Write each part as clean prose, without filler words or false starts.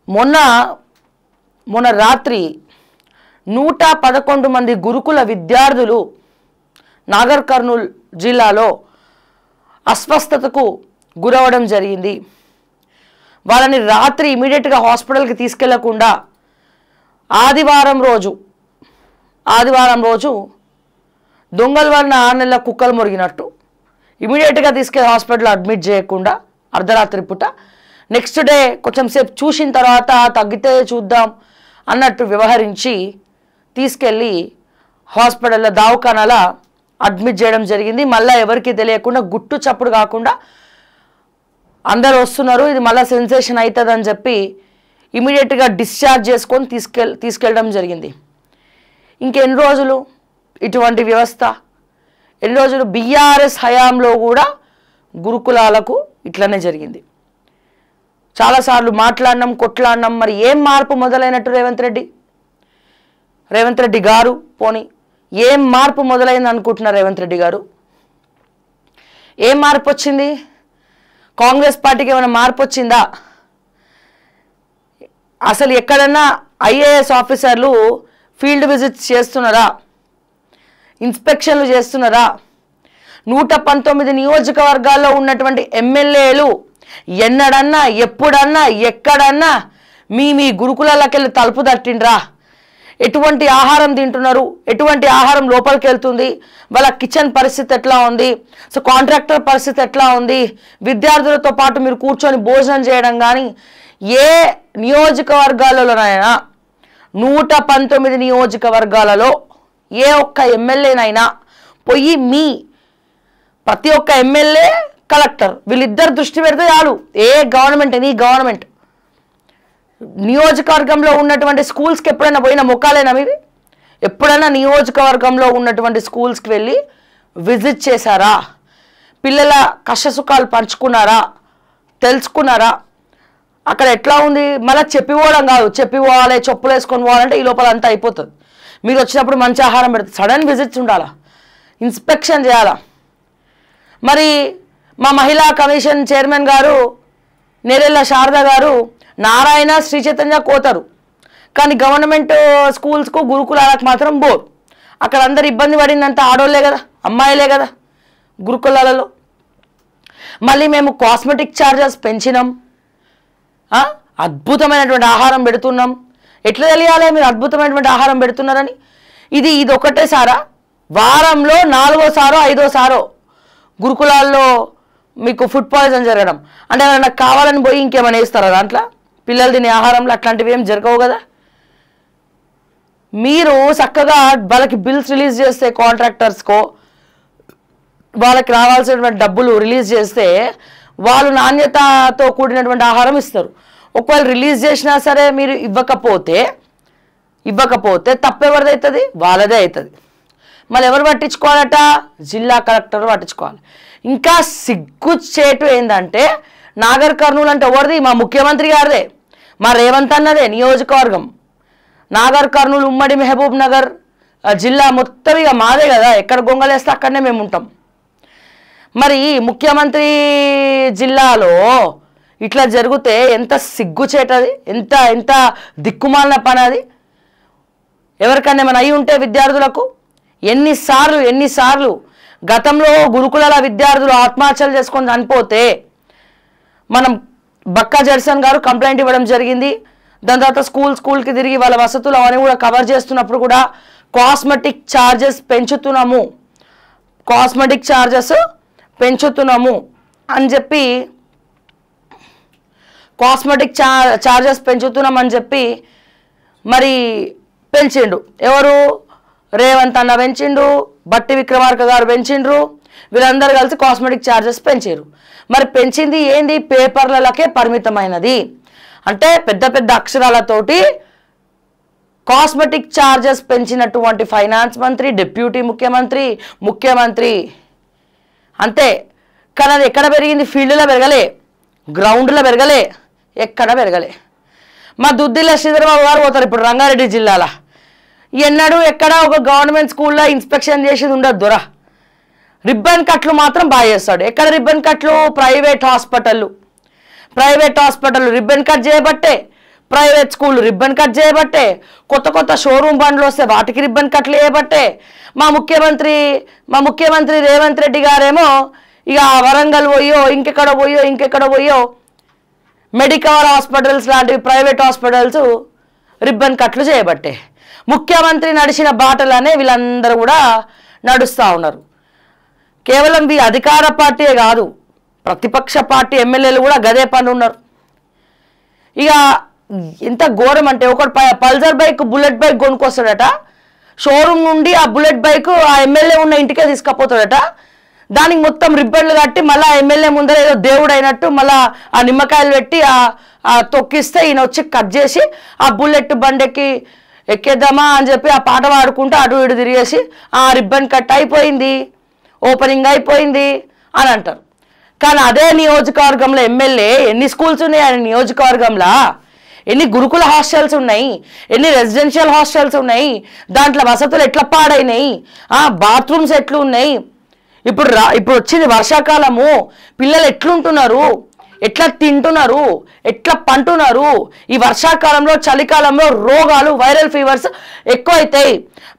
మొన్న రాత్రి 111 మంది గురుకుల విద్యార్థులు నాగర్ కర్నూల్ జిల్లాలో అస్వస్థతకు గురవడం జరిగింది. వాళ్ళని రాత్రి ఇమీడియట్గా హాస్పిటల్కి తీసుకెళ్లకుండా ఆదివారం రోజు దొంగల వలన 6 నెలల కుక్కలు మురిగినట్టు ఇమీడియట్గా తీసుకెళ్ళి హాస్పిటల్ అడ్మిట్ చేయకుండా అర్ధరాత్రి పూట నెక్స్ట్ డే కొంచెం సేపు చూసిన తర్వాత తగ్గితే చూద్దాం అన్నట్టు వ్యవహరించి తీసుకెళ్ళి హాస్పిటల్లో దవాఖానాల అడ్మిట్ చేయడం జరిగింది. మళ్ళీ ఎవరికి తెలియకుండా గుట్టు చప్పుడు కాకుండా అందరూ వస్తున్నారు, ఇది మళ్ళీ సెన్సేషన్ అవుతుందని చెప్పి ఇమీడియట్గా డిశ్చార్జ్ చేసుకొని తీసుకెళ్ళడం జరిగింది. ఇంకెన్ని రోజులు ఇటువంటి వ్యవస్థ? ఎన్ని రోజులు? బీఆర్ఎస్ హయాంలో కూడా గురుకులాలకు ఇట్లనే జరిగింది. చాలాసార్లు మాట్లాడినాం, కొట్లాడినాం. మరి ఏం మార్పు మొదలైనట్టు రేవంత్ రెడ్డి గారు? పోనీ ఏం మార్పు మొదలైంది అనుకుంటున్నారు రేవంత్ రెడ్డి గారు? ఏం మార్పు వచ్చింది? కాంగ్రెస్ పార్టీకి ఏమైనా మార్పు వచ్చిందా? అసలు ఎక్కడన్నా ఐఏఎస్ ఆఫీసర్లు ఫీల్డ్ విజిట్స్ చేస్తున్నారా? ఇన్స్పెక్షన్లు చేస్తున్నారా? 119 నియోజకవర్గాల్లో ఉన్నటువంటి ఎమ్మెల్యేలు ఎన్నడన్నా ఎప్పుడన్నా ఎక్కడన్నా మీ గురుకులాలకు వెళ్ళి తలుపు తట్టిండ్రా? ఎటువంటి ఆహారం తింటున్నారు? ఎటువంటి ఆహారం లోపలికి వెళ్తుంది? వాళ్ళ కిచెన్ పరిస్థితి ఎట్లా ఉంది? సో కాంట్రాక్టర్ పరిస్థితి ఎట్లా ఉంది? విద్యార్థులతో పాటు మీరు కూర్చొని భోజనం చేయడం కానీ ఏ నియోజకవర్గాలలోనైనా 119 నియోజకవర్గాలలో ఏ ఒక్క ఎమ్మెల్యేనైనా పోయి ప్రతి ఒక్క ఎమ్మెల్యే కలెక్టర్ వీళ్ళిద్దరు దృష్టి పెడితే చాలు. ఏ గవర్నమెంట్, ఎనీ గవర్నమెంట్ నియోజకవర్గంలో ఉన్నటువంటి స్కూల్స్కి ఎప్పుడైనా పోయిన ముఖాలేనా మీవి? ఎప్పుడైనా నియోజకవర్గంలో ఉన్నటువంటి స్కూల్స్కి వెళ్ళి విజిట్ చేశారా? పిల్లల కష్టసుఖాలు పంచుకున్నారా? తెలుసుకున్నారా? అక్కడ ఎట్లా ఉంది? మళ్ళీ చెప్పిపోవడం కాదు, చెప్పిపోవాలి, చెప్పులు వేసుకొని పోవాలంటే ఈ లోపల అంతా అయిపోతుంది. మీరు వచ్చినప్పుడు మంచి ఆహారం పెడుతుంది. సడన్ విజిట్స్ ఉండాలా, ఇన్స్పెక్షన్ చేయాలా? మరి మా మహిళా కమిషన్ చైర్మన్ గారు నేరెళ్ళ శారద గారు నారాయణ, శ్రీ చైతన్య కోతారు, కానీ గవర్నమెంట్ స్కూల్స్కు గురుకులాలకు మాత్రం బోర్. అక్కడ అందరు ఇబ్బంది పడిందంతా ఆడోళ్ళే కదా, అమ్మాయిలే కదా గురుకులాలలో. మళ్ళీ మేము కాస్మెటిక్ ఛార్జెస్ పెంచినాం, అద్భుతమైనటువంటి ఆహారం పెడుతున్నాం. ఎట్లా తెలియాలి మీరు అద్భుతమైనటువంటి ఆహారం పెడుతున్నారని? ఇది ఒకటేసారా? వారంలో 4వ సారో 5వ సారో గురుకులాల్లో మీకు ఫుడ్ పాయిజన్ జరగడం అంటే నాకు కావాలని పోయి ఇంకేమైనా వేస్తారా దాంట్లో? పిల్లలు తినే ఆహారంలో అట్లాంటివి ఏం జరగవు కదా. మీరు చక్కగా వాళ్ళకి బిల్స్ రిలీజ్ చేస్తే కాంట్రాక్టర్స్కో వాళ్ళకి రావాల్సినటువంటి డబ్బులు రిలీజ్ చేస్తే వాళ్ళు నాణ్యతతో కూడినటువంటి ఆహారం ఇస్తారు. ఒకవేళ రిలీజ్ చేసినా సరే మీరు ఇవ్వకపోతే తప్పెవరిది అవుతుంది? వాళ్ళదే అవుతుంది. మళ్ళీ ఎవరు పట్టించుకోవాలట? జిల్లా కలెక్టర్ పట్టించుకోవాలి. ఇంకా సిగ్గుచేటు ఏంటంటే నాగర్ కర్నూలు అంటే ఎవరిది? మా ముఖ్యమంత్రి గారిదే, మా రేవంత్ అన్నదే నియోజకవర్గం. నాగర్ కర్నూలు ఉమ్మడి మహబూబ్ నగర్ జిల్లా మొత్తం ఇక మాదే కదా. ఎక్కడ గొంగలేస్తే అక్కడనే మేము ఉంటాం. మరి ముఖ్యమంత్రి జిల్లాలో ఇట్లా జరిగితే ఎంత సిగ్గుచేటది, ఎంత దిక్కుమాలిన పని అది. ఎవరికన్నా ఏమైనా అయి ఉంటే విద్యార్థులకు ఎన్నిసార్లు గతంలో గురుకులాల విద్యార్థులు ఆత్మహత్యలు చేసుకొని చనిపోతే మనం బక్కా జడ్సన్ గారు కంప్లైంట్ ఇవ్వడం జరిగింది. దాని తర్వాత స్కూల్కి తిరిగి వాళ్ళ వసతులు అవన్నీ కూడా కవర్ చేస్తున్నప్పుడు కూడా కాస్మెటిక్ ఛార్జెస్ పెంచుతున్నాము అని చెప్పి మరి పెంచిండు. ఎవరు? రేవంత్ అన్న పెంచిండు, బట్టి విక్రమార్క గారు పెంచిండ్రు, వీళ్ళందరూ కలిసి కాస్మెటిక్ ఛార్జెస్ పెంచారు. మరి పెంచింది ఏంది? పేపర్లకే పరిమితమైనది. అంటే పెద్ద పెద్ద అక్షరాలతోటి కాస్మెటిక్ ఛార్జెస్ పెంచినటువంటి ఫైనాన్స్ మంత్రి, డిప్యూటీ ముఖ్యమంత్రి అంతే. కానీ అది ఎక్కడ పెరిగింది? ఫీల్డ్లో పెరగలే, గ్రౌండ్లో పెరగలే, ఎక్కడ పెరగలే. మా దుద్దిల్ల శ్రీధరబాబు గారు పోతారు ఇప్పుడు రంగారెడ్డి జిల్లాలో. ఎన్నడూ ఎక్కడ ఒక గవర్నమెంట్ స్కూల్లో ఇన్స్పెక్షన్ చేసేది ఉండదు దొర. రిబ్బన్ కట్లు మాత్రం బాగా చేస్తాడు. ఎక్కడ రిబ్బన్ కట్లు? ప్రైవేట్ హాస్పిటల్ రిబ్బన్ కట్ చేయబట్టే ప్రైవేట్ స్కూల్ రిబ్బన్ కట్ చేయబట్టే, కొత్త కొత్త షోరూమ్ బండ్లు వస్తే వాటికి రిబ్బన్ కట్లు చేయబట్టే మా ముఖ్యమంత్రి రేవంత్ రెడ్డి గారేమో ఇక వరంగల్ పోయో ఇంకెక్కడ పోయో మెడికవర్ హాస్పిటల్స్ లాంటివి ప్రైవేట్ హాస్పిటల్స్ రిబ్బన్ కట్లు చేయబట్టే. ముఖ్యమంత్రి నడిచిన బాటలనే వీళ్ళందరూ కూడా నడుస్తూ ఉన్నారు. కేవలం ఈ అధికార పార్టీయే కాదు, ప్రతిపక్ష పార్టీ ఎమ్మెల్యేలు కూడా గదే పని ఉన్నారు. ఇక ఎంత ఘోరం అంటే ఒకటి పల్సర్ బైక్ బుల్లెట్ బైక్ కొనుక్కొస్తాడట, షోరూమ్ నుండి ఆ బుల్లెట్ బైక్ ఆ ఎమ్మెల్యే ఉన్న ఇంటికే తీసుకుపోతాడట, దానికి మొత్తం రిబ్బన్లు కట్టి మళ్ళీ ఆ ఎమ్మెల్యే ముందర ఏదో దేవుడు అయినట్టు మళ్ళీ ఆ నిమ్మకాయలు పెట్టి ఆ తొక్కిస్తే ఈయన వచ్చి కట్ చేసి ఆ బుల్లెట్ బండెక్కి ఎక్కేద్దామా అని చెప్పి ఆ పాట పాడుకుంటూ అటు ఇటు తిరిగేసి ఆ రిబ్బన్ కట్ అయిపోయింది, ఓపెనింగ్ అయిపోయింది అని అంటారు. కానీ అదే నియోజకవర్గంలో ఎమ్మెల్యే ఎన్ని స్కూల్స్ ఉన్నాయి, ఆయన నియోజకవర్గంలో ఎన్ని గురుకుల హాస్టల్స్ ఉన్నాయి, ఎన్ని రెసిడెన్షియల్ హాస్టల్స్ ఉన్నాయి, దాంట్లో వసతులు ఎట్లా పాడైనాయి, బాత్రూమ్స్ ఎట్లు ఉన్నాయి, ఇప్పుడు వచ్చింది వర్షాకాలము, పిల్లలు ఎట్లుంటున్నారు, ఎట్లా తింటున్నారు, ఎట్లా పంటున్నారు, ఈ వర్షాకాలంలో చలికాలంలో రోగాలు వైరల్ ఫీవర్స్ ఎక్కువ అవుతాయి,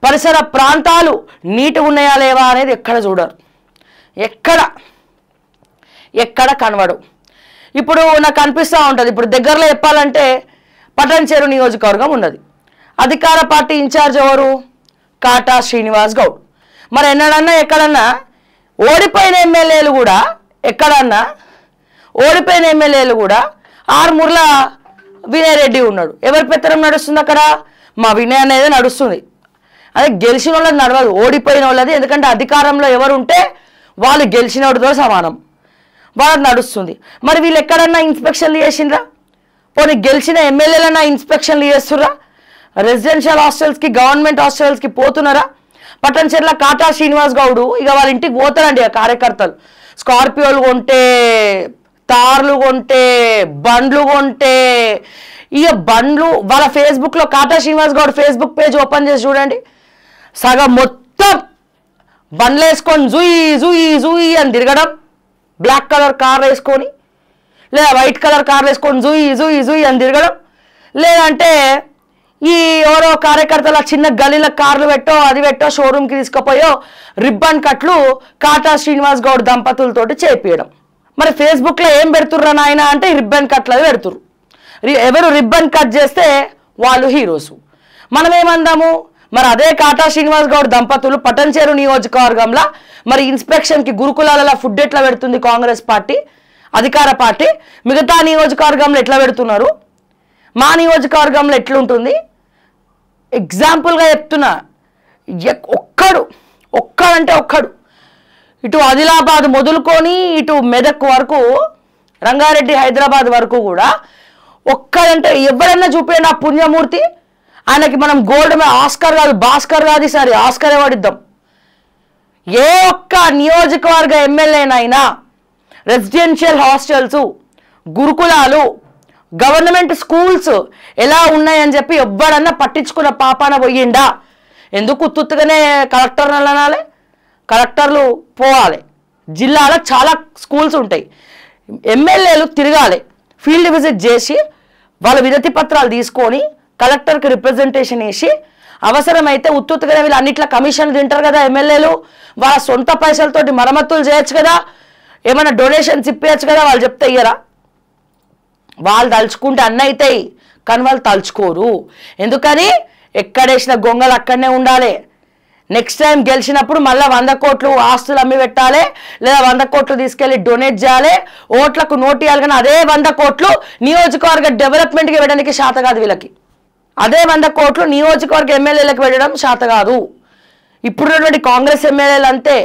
పరిసర ప్రాంతాలు నీట్గా ఉన్నాయా లేవా అనేది ఎక్కడ చూడరు, ఎక్కడ కనబడు. ఇప్పుడు నాకు అనిపిస్తూ ఉంటుంది, ఇప్పుడు దగ్గరలో చెప్పాలంటే పటాన్చెరు నియోజకవర్గం ఉన్నది, అధికార పార్టీ ఇన్ఛార్జ్ ఎవరు, కాటా శ్రీనివాస్ గౌడ్. మరి ఎక్కడన్నా ఓడిపోయిన ఎమ్మెల్యేలు కూడా ఆర్మూర్ల వినయ్ రెడ్డి ఉన్నాడు. ఎవరి పెత్తనం నడుస్తుంది అక్కడ, మా వినయ్ అనేది నడుస్తుంది. అదే గెలిచిన వాళ్ళది నడవదు, ఓడిపోయిన వాళ్ళది. ఎందుకంటే అధికారంలో ఎవరు ఉంటే వాళ్ళు గెలిచిన వాడితో సమానం, వాళ్ళది నడుస్తుంది. మరి వీళ్ళు ఎక్కడన్నా ఇన్స్పెక్షన్లు చేసిండ్రా, పోనీ గెలిచిన ఎమ్మెల్యేలన్నా ఇన్స్పెక్షన్లు చేస్తుర్రా, రెసిడెన్షియల్ హాస్టల్స్కి గవర్నమెంట్ హాస్టల్స్కి పోతున్నారా? పటాన్చెర్ల కాటా శ్రీనివాస్ గౌడ్ ఇక వాళ్ళ ఇంటికి పోతారండి ఆ కార్యకర్తలు, స్కార్పియోలు కొంటే, కార్లు కొంటే, బండ్లు కొంటే, ఇక బండ్లు వాళ్ళ ఫేస్బుక్లో Kata Srinivas Goud Facebook page open చేసి చూడండి, సగం మొత్తం బండ్లు వేసుకొని జూయి అని తిరగడం, బ్లాక్ కలర్ కార్ వేసుకొని లేదా వైట్ కలర్ కార్లు వేసుకొని జూయి అని తిరగడం, లేదంటే ఈ ఎవరో కార్యకర్తల చిన్న గలీల కార్లు పెట్టో షోరూమ్కి తీసుకుపోయో రిబ్బన్ కట్లు కాటా శ్రీనివాస్ గౌడ్ దంపతులతోటి చేపియడం. మరి ఫేస్బుక్లో ఏం పెడుతుర్రా నాయన అంటే రిబ్బన్ కట్లు అవి పెడుతురు. ఎవరు రిబ్బన్ కట్ చేస్తే వాళ్ళు హీరోసు. మనం ఏమందాము, మరి అదే కాటా శ్రీనివాస్ గౌడ్ దంపతులు పటాన్చెరు నియోజకవర్గంలో మరి ఇన్స్పెక్షన్కి గురుకులాలలో ఫుడ్ ఎట్లా పెడుతుంది కాంగ్రెస్ పార్టీ అధికార పార్టీ, మిగతా నియోజకవర్గంలో ఎట్లా పెడుతున్నారు, మా నియోజకవర్గంలో ఎట్లుంటుంది? ఎగ్జాంపుల్గా చెప్తున్నా, ఒక్కడు ఇటు ఆదిలాబాద్ మొదలుకొని ఇటు మెదక్ వరకు, రంగారెడ్డి హైదరాబాద్ వరకు కూడా ఒక్కడంటే ఎవరన్నా చూపేయండి ఆ పుణ్యమూర్తి. ఆయనకి మనం గోల్డ్ ఆస్కర్ కాదు, భాస్కర్ కాదు, ఈసారి ఆస్కర్ అవార్డు. ఏ ఒక్క నియోజకవర్గ ఎమ్మెల్యేనైనా రెసిడెన్షియల్ హాస్టల్స్, గురుకులాలు, గవర్నమెంట్ స్కూల్స్ ఎలా ఉన్నాయని చెప్పి ఎవ్వడన్నా పట్టించుకున్న పాపాన పోయిండా? ఎందుకు ఉత్తుగానే కలెక్టర్లు అనాలి, కలెక్టర్లు పోవాలి, జిల్లాలో చాలా స్కూల్స్ ఉంటాయి, ఎమ్మెల్యేలు తిరగాలి, ఫీల్డ్ విజిట్ చేసి వాళ్ళ వినతి పత్రాలు తీసుకొని కలెక్టర్కి రిప్రజెంటేషన్ వేసి అవసరమైతే ఉత్తుగానే వీళ్ళు అన్నిట్లా కమిషన్లు తింటారు కదా ఎమ్మెల్యేలు, వాళ్ళ సొంత పైసలతోటి మరమ్మతులు చేయొచ్చు కదా, ఏమైనా డొనేషన్స్ ఇప్పేయచ్చు కదా, వాళ్ళు చెప్తే ఇయ్యరా? వాళ్ళు తలుచుకుంటే అన్నీ అవుతాయి, కానీ వాళ్ళు తలుచుకోరు. ఎందుకని? ఎక్కడేసిన గొంగలు అక్కడనే ఉండాలి. నెక్స్ట్ టైం గెలిచినప్పుడు మళ్ళీ 100 కోట్లు ఆస్తులు అమ్మి పెట్టాలి, లేదా 100 కోట్లు తీసుకెళ్ళి డొనేట్ చేయాలి, ఓట్లకు నోటు ఇవ్వాలి. కానీ అదే 100 కోట్లు నియోజకవర్గ డెవలప్మెంట్కి పెట్టడానికి శాత కాదు వీళ్ళకి. అదే 100 కోట్లు నియోజకవర్గ ఎమ్మెల్యేలకు పెట్టడం శాత కాదు. ఇప్పుడున్నటువంటి కాంగ్రెస్ ఎమ్మెల్యేలు అంతే,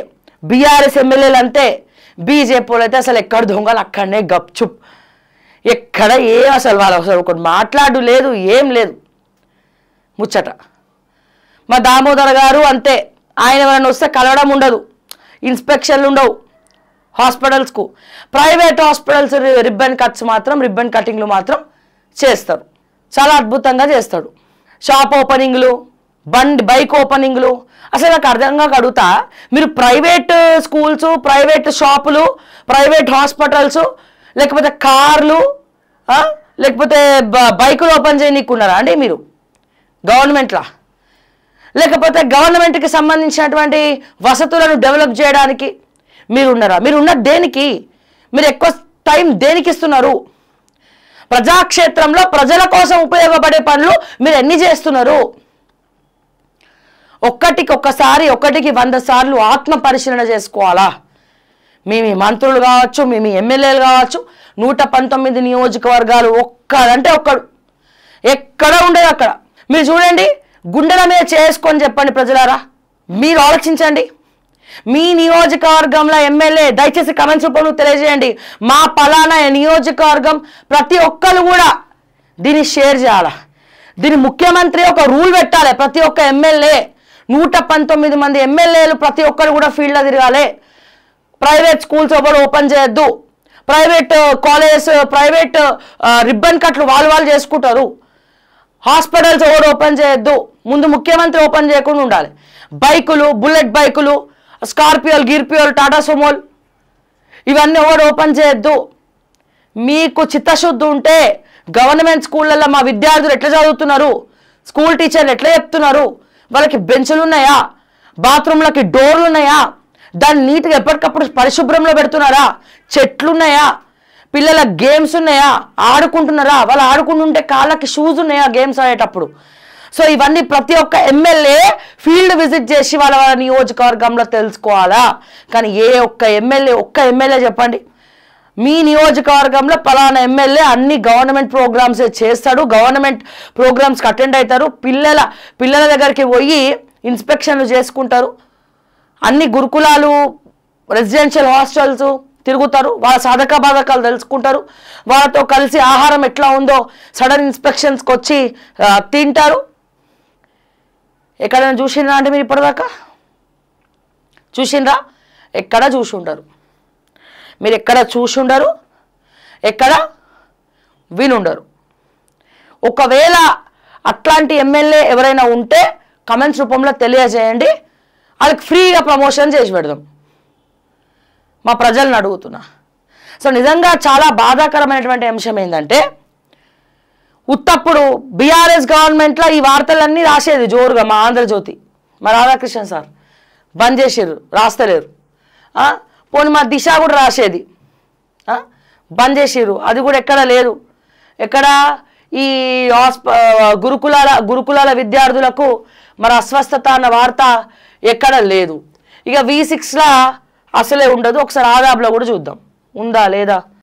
బీఆర్ఎస్ ఎమ్మెల్యేలు అంతే, బీజేపీలు అయితే అసలు ఎక్కడ దొంగలు అక్కడనే గప్చుప్, ఎక్కడ అసలు వాళ్ళు ఒకటి మాట్లాడు లేదు, ఏం లేదు ముచ్చట. మా దామోదర్ గారు అంతే, ఆయన ఎవరైనా వస్తే కలవడం ఉండదు, ఇన్స్పెక్షన్లు ఉండవు హాస్పిటల్స్కు. ప్రైవేట్ హాస్పిటల్స్ రిబ్బన్ కటింగ్లు మాత్రం చేస్తారు, చాలా అద్భుతంగా చేస్తాడు. షాప్ ఓపెనింగ్లు, బైక్ ఓపెనింగ్లు. అసలు నాకు అర్థంగా అడుగుతా, మీరు ప్రైవేట్ స్కూల్స్, ప్రైవేట్ షాపులు, ప్రైవేట్ హాస్పిటల్స్, లేకపోతే కార్లు, లేకపోతే బైకులు ఓపెన్ చేయనీకున్నారా అండి మీరు గవర్నమెంట్లా? లేకపోతే గవర్నమెంట్కి సంబంధించినటువంటి వసతులను డెవలప్ చేయడానికి మీరున్నారా? మీరున్న దేనికి? మీరు ఎక్కువ టైం దేనికి ఇస్తున్నారు? ప్రజాక్షేత్రంలో ప్రజల కోసం ఉపయోగపడే పనులు మీరు ఎన్ని చేస్తున్నారు? ఒక్కటికి 100 సార్లు ఆత్మ పరిశీలన చేసుకోవాలా? మీ మంత్రులు కావచ్చు, మీ ఎమ్మెల్యేలు కావచ్చు, 119 నియోజకవర్గాలు ఒక్కడంటే ఒక్కడు ఎక్కడ ఉండదు అక్కడ. మీరు చూడండి, గుండెల మీద చేసుకొని చెప్పండి ప్రజలారా, మీరు ఆలోచించండి. మీ నియోజకవర్గంలో ఎమ్మెల్యే దయచేసి కమెంట్స్ రూపంలో తెలియజేయండి. మా పలానా నియోజకవర్గం ప్రతి ఒక్కరు కూడా దీన్ని షేర్ చేయాలి. దీని ముఖ్యమంత్రి ఒక రూల్ పెట్టాలి. ప్రతి ఒక్క ఎమ్మెల్యే 119 మంది ఎమ్మెల్యేలు ప్రతి ఒక్కరు కూడా ఫీల్డ్లో తిరగాలి. ప్రైవేట్ స్కూల్స్ ఎవరు ఓపెన్ చేయొద్దు. ప్రైవేట్ కాలేజెస్, ప్రైవేట్ రిబ్బన్ కట్లు వాళ్ళు చేసుకుంటారు. హాస్పిటల్స్ ఎవరు ఓపెన్ చేయొద్దు. ముందు ముఖ్యమంత్రి ఓపెన్ చేయకుండా ఉండాలి. బైకులు, బుల్లెట్ బైకులు, స్కార్పియోలు, గిర్పియోలు, టాటా సుమోలు ఇవన్నీ ఎవరు ఓపెన్ చేయొద్దు. మీకు చిత్తశుద్ధి ఉంటే గవర్నమెంట్ స్కూళ్ళల్లో మా విద్యార్థులు ఎట్లా చదువుతున్నారు, స్కూల్ టీచర్లు ఎట్లా చెప్తున్నారు, వాళ్ళకి బెంచులు ఉన్నాయా, బాత్రూంలకి డోర్లు ఉన్నాయా, దాన్ని నీట్గా ఎప్పటికప్పుడు పరిశుభ్రంలో పెడుతున్నారా, చెట్లు ఉన్నాయా, పిల్లల గేమ్స్ ఉన్నాయా, ఆడుకుంటున్నారా, వాళ్ళు ఆడుకుంటుంటే కాళ్ళకి షూస్ ఉన్నాయా గేమ్స్ ఆడేటప్పుడు. సో ఇవన్నీ ప్రతి ఒక్క ఎమ్మెల్యే ఫీల్డ్ విజిట్ చేసి వాళ్ళ నియోజకవర్గంలో తెలుసుకోవాలా. కానీ ఒక్క ఎమ్మెల్యే చెప్పండి, మీ నియోజకవర్గంలో పలానా ఎమ్మెల్యే అన్ని గవర్నమెంట్ ప్రోగ్రామ్స్ చేస్తాడు, గవర్నమెంట్ ప్రోగ్రామ్స్కి అటెండ్ అవుతారు, పిల్లల దగ్గరికి పోయి ఇన్స్పెక్షన్లు చేసుకుంటారు, అన్ని గురుకులాలు, రెసిడెన్షియల్ హాస్టల్స్ తిరుగుతారు, వాళ్ళ సాధక బాధకాలు తెలుసుకుంటారు, వాళ్ళతో కలిసి ఆహారం ఎట్లా ఉందో సడన్ ఇన్స్పెక్షన్స్కి వచ్చి తింటారు. ఎక్కడైనా చూసిండ్రా అంటే మీరు ఇప్పటిదాకా చూసిండ్రా? ఎక్కడ చూసి ఉంటారు మీరు, ఎక్కడ చూసి ఉండరు, ఎక్కడ వినుండరు. ఒకవేళ అట్లాంటి ఎమ్మెల్యే ఎవరైనా ఉంటే కమెంట్స్ రూపంలో తెలియజేయండి, వాళ్ళకి ఫ్రీగా ప్రమోషన్ చేసి పెడదాం. మా ప్రజలను అడుగుతున్నా. సో నిజంగా చాలా బాధాకరమైనటువంటి అంశం ఏంటంటే, ఉత్తప్పుడు బీఆర్ఎస్ గవర్నమెంట్లో ఈ వార్తలన్నీ రాసేది జోరుగా మా ఆంధ్రజ్యోతి, మా రాధాకృష్ణ సార్ బంద్ చేసారు, రాస్తలేరు. పోనీ మా దిశ కూడా రాసేది, బంద్ చేసారు, అది కూడా ఎక్కడ లేదు. ఎక్కడ ఈ గురుకులాల విద్యార్థులకు మరి అస్వస్థత అన్న వార్త ఎక్కడ లేదు. ఇక V6లా అసలే ఉండదు. ఒకసారి ఆదాబ్లో కూడా చూద్దాం ఉందా లేదా.